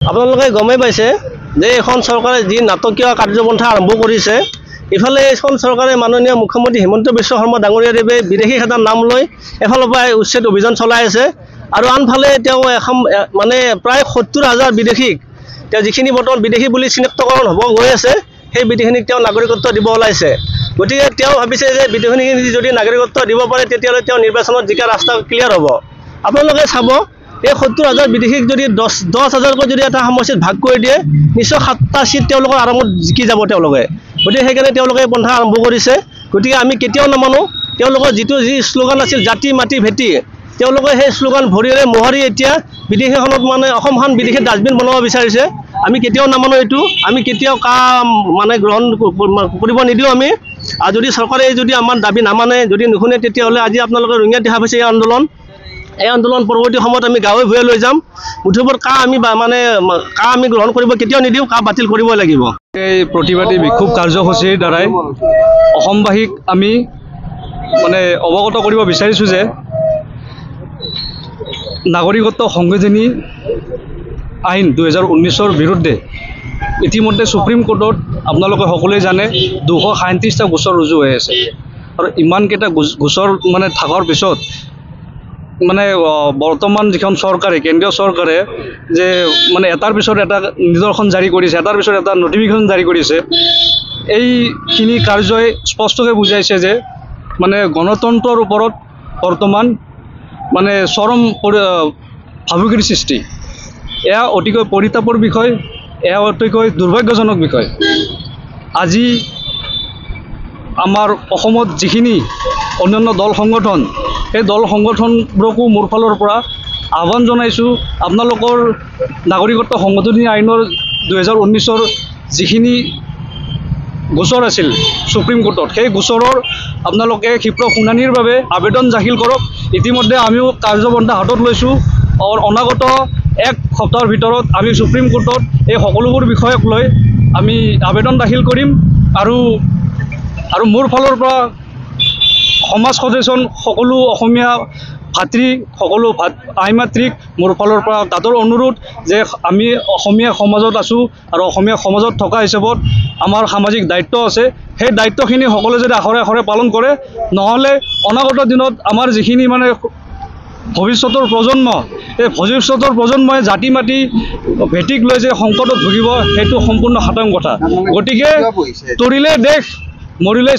আপোনালোকে গমেই পাইছে যে এখন চৰকাৰে যি নাটকীয় কাৰ্যপন্থা আৰম্ভ কৰিছে। ইফালে এইখন চৰকাৰে মাননীয় মুখ্যমন্ত্ৰী হিমন্ত বিশ্ব শৰ্মা ডাঙৰীয়াদেৱে বিদেশী খেদাৰ নাম লৈ এফালৰ পৰা উচ্ছেদ অভিযান চলাই আছে আৰু আনফালে তেওঁ মানে প্ৰায় ৭০,০০০ বিদেশীক তেওঁ যিখিনি বৰ্তমান বিদেশী বুলি চিনাক্তকৰণ হ'ব গৈ আছে সেই বিদেশীক তেওঁ নাগৰিকত্ব দিব ওলাইছে। গতিকে তেওঁ ভাবিছে যে বিদেশীখিনিক যদি নাগৰিকত্ব দিব পাৰে তেতিয়াহ'লে তেওঁ নিৰ্বাচনত জিকা ৰাস্তা ক্লিয়াৰ হ'ব। আপোনালোকে চাব এই ৭০,০০০ বিদেশীক যদি ১০,০০০কৈ যদি এটা সমষ্টিত ভাগ কৰি দিয়ে নিশ্চয় ৭টা চিট তেওঁলোকৰ আৰামত জিকি যাব তেওঁলোকে। গতিকে সেইকাৰণে তেওঁলোকে পন্থা আৰম্ভ কৰিছে। গতিকে আমি কেতিয়াও নামানো তেওঁলোকৰ যি শ্লোগান আছিল জাতি মাটি ভেটি, তেওঁলোকে সেই শ্লোগান ভৰিৰে মোহাৰি এতিয়া বিদেশীখনত মানে অসমখন বিদেশী ডাষ্টবিন বনাব বিচাৰিছে। আমি কেতিয়াও নামানো এইটো, আমি কেতিয়াও মানে গ্ৰহণ কৰিব নিদিওঁ আমি। আৰু যদি চৰকাৰে যদি আমাৰ দাবী নামানে যদি নুশুনে তেতিয়াহ'লে আজি আপোনালোকে ৰঙিয়াত দেখা পাইছে এই আন্দোলন পৰৱৰ্তী সময়ত আমি গাঁৱে ভূঞে লৈ যাম। মুঠৰ আমি মানে আমি গ্ৰহণ কৰিব কেতিয়াও নিদিওঁ, বাতিল কৰিবই লাগিব। এই প্ৰতিবাদী বিক্ষোভ কাৰ্যসূচীৰ দ্বাৰাই অসমবাসীক আমি মানে অৱগত কৰিব বিচাৰিছোঁ যে নাগৰিকত্ব সংশোধনী আইন 2019ৰ বিৰুদ্ধে ইতিমধ্যে সুপ্ৰিম কোৰ্টত আপোনালোকে সকলোৱে জানে 237টা গোচৰ ৰুজু হৈ আছে আৰু ইমানকেইটা গোচৰ মানে থকাৰ পিছত মানে বৰ্তমান যিখন চৰকাৰে কেন্দ্ৰীয় চৰকাৰে যে মানে এটাৰ পিছত এটা নিদৰ্শন জাৰি কৰিছে, এটাৰ পিছত এটা নটিফিকেশ্যন জাৰি কৰিছে। এইখিনি কাৰ্যই স্পষ্টকৈ বুজাইছে যে মানে গণতন্ত্ৰৰ ওপৰত বৰ্তমান মানে চৰম ভাবুকিৰ সৃষ্টি। এয়া অতিকৈ পৰিতাপৰ বিষয়, এয়া অতিকৈ দুৰ্ভাগ্যজনক বিষয়। আজি আমাৰ অসমত যিখিনি অন্যান্য দল সংগঠন সেই দল সংগঠনবোৰকো মোৰ ফালৰ পৰা আহ্বান জনাইছোঁ, আপোনালোকৰ নাগৰিকত্ব সংশোধনী আইনৰ 2019ৰ যিখিনি গোচৰ আছিল সুপ্ৰিম কোৰ্টত সেই গোচৰৰ আপোনালোকে ক্ষীপ্ৰ শুনানিৰ বাবে আবেদন দাখিল কৰক। ইতিমধ্যে আমিও কাৰ্যপন্থা হাতত লৈছোঁ। অনাগত 1 সপ্তাহৰ ভিতৰত আমি সুপ্ৰিম কোৰ্টত এই সকলোবোৰ বিষয়ক লৈ আমি আবেদন দাখিল কৰিম আৰু মোৰ ফালৰ পৰা সমাজ সচেতন সকলো অসমীয়া সকলো আই মাতৃক মোৰ ফালৰ পৰা তাতৰ অনুৰোধ যে আমি অসমীয়া সমাজত আছোঁ আৰু অসমীয়া সমাজত থকা হিচাপত আমাৰ সামাজিক দায়িত্ব আছে। সেই দায়িত্বখিনি সকলোৱে যদি আখৰে আখৰে পালন কৰে, নহ'লে অনাগত দিনত আমাৰ যিখিনি মানে ভৱিষ্যতৰ প্ৰজন্ম, এই ভৱিষ্যতৰ প্ৰজন্মই জাতি মাটি ভেটিক লৈ যে সংকটত ভুগিব সেইটো সম্পূৰ্ণ খাটাং কথা। গতিকে তৰিলে দেশ মৰিলে